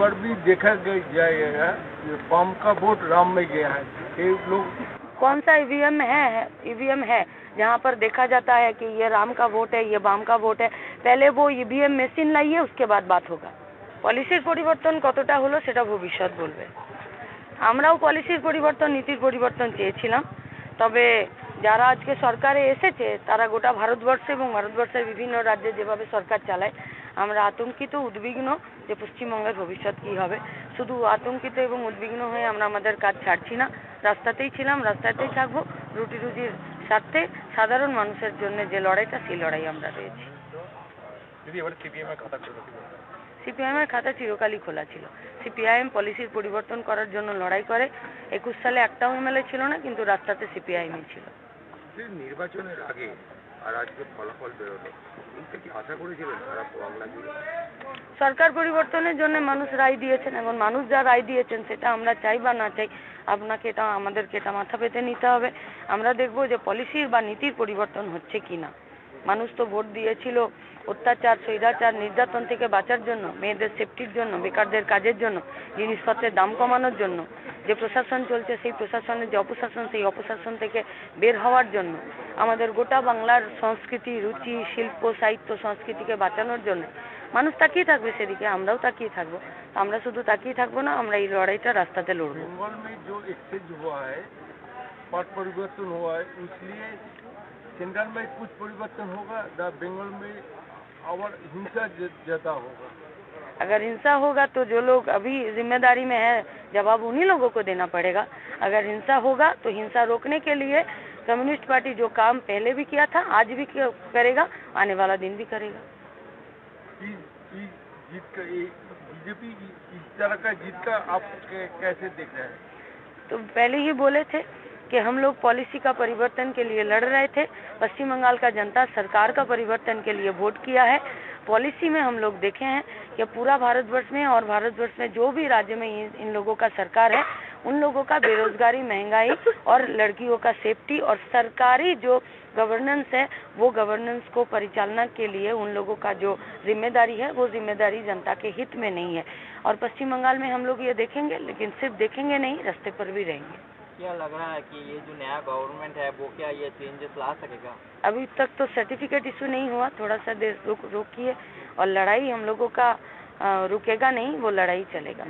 बार भी देखा जाएगा कि पाम का वोट राम में गया है। ये लोग कौन सा ईवीएम है जहाँ पर देखा जाता है कि ये राम का वोट है, ये बाम का वोट है। पहले वो ईवीएम मेशिन लाइए, उसके बाद बात होगा। পলিসির পরিবর্তন কতটা হলো সেটা ভবিষ্যৎ বলবে। আমরাও পলিসির পরিবর্তন, নীতির পরিবর্তন চেয়েছিলাম, তবে যারা আজকে সরকারে এসেছে তারা গোটা ভারতবর্ষে এবং ভারতবর্ষের বিভিন্ন রাজ্যে যেভাবে সরকার চালায়, আমরা আতঙ্কিত, উদ্বিগ্ন যে পশ্চিমবঙ্গের ভবিষ্যৎ কী হবে। শুধু আতঙ্কিত এবং উদ্বিগ্ন হয়ে আমরা আমাদের কাজ ছাড়ছি না, রাস্তাতেই ছিলাম, রাস্তাতেই থাকবো। রুটি রুজির স্বার্থে সাধারণ মানুষের জন্য যে লড়াইটা, সেই লড়াই আমরা রয়েছি। সিপিআইএমের খাতা চিরকালই খোলা ছিল। সিপিআইএম পলিসির পরিবর্তন করার জন্য লড়াই করে। 21 সালে একটাও এমএলএ ছিল না, কিন্তু রাস্তাতে সিপিআইএমই ছিল। নির্বাচনের আগে আর আজকে ফলাফল বেরোলো, এইটা কি আশা করেছিলেন সারা বাংলা জুড়ে? সরকার পরিবর্তনের জন্য মানুষ রায় দিয়েছেন। এখন মানুষ যা রায় দিয়েছেন সেটা আমরা চাই বা না চাই, আমাদেরকে এটা মাথা পেতে নিতে হবে। আমরা দেখবো যে পলিসির বা নীতির পরিবর্তন হচ্ছে কিনা। মানুষ তো ভোট দিয়েছিল অত্যাচার, স্বৈরাচার, নির্যাতন থেকে বাঁচার জন্য, মেয়েদের সেফটির জন্য, বেকারদের কাজের জন্য, জিনিসপত্রের দাম কমানোর জন্য। যে প্রশাসন চলছে সেই প্রশাসনের যে অপশাসন, সেই অপশাসন থেকে বের হওয়ার জন্য, আমাদের গোটা বাংলার সংস্কৃতি, রুচি, শিল্প, সাহিত্য, সংস্কৃতিকে বাঁচানোর জন্য মানুষ তাকিয়ে থাকবে সেদিকে, আমরাও তাকিয়ে থাকবো। আমরা শুধু তাকিয়ে থাকবো না, আমরা এই লড়াইটা রাস্তাতে লড়বো। बंगाल में जो एक्सचेंज हुआ है, पद परिवर्तन हुआ है, इसलिए सेंट्रल में कुछ परिवर्तन होगा, बंगाल में और हिंसा ज्यादा होगा। अगर हिंसा होगा तो जो लोग अभी जिम्मेदारी में है, जवाब उन्हीं लोगों को देना पड़ेगा। अगर हिंसा होगा तो हिंसा रोकने के लिए कम्युनिस्ट पार्टी जो काम पहले भी किया था, आज भी करेगा, आने वाला दिन भी करेगा। बीजेपी इस तरह का जीत का आप कैसे देख रहे हैं? तो पहले ही बोले थे कि हम लोग पॉलिसी का परिवर्तन के लिए लड़ रहे थे। पश्चिम बंगाल का जनता सरकार का परिवर्तन के लिए वोट किया है। पॉलिसी में हम लोग देखे हैं कि पूरा भारतवर्ष में और भारतवर्ष में जो भी राज्य में इन लोगों का सरकार है, उन लोगों का बेरोजगारी, महंगाई और लड़कियों का सेफ्टी और सरकारी जो गवर्नेंस है, वो गवर्नेंस को परिचालना के लिए उन लोगों का जो जिम्मेदारी है, वो जिम्मेदारी जनता के हित में नहीं है। और पश्चिम बंगाल में हम लोग ये देखेंगे, लेकिन सिर्फ देखेंगे नहीं, रास्ते पर भी रहेंगे। क्या लग रहा है कि ये जो नया गवर्नमेंट है वो क्या ये चेंजेस ला सकेगा? अभी तक तो सर्टिफिकेट इशू नहीं हुआ, थोड़ा सा देर रोकिए। और लड़ाई हम लोगों का रुकेगा नहीं, वो लड़ाई चलेगा।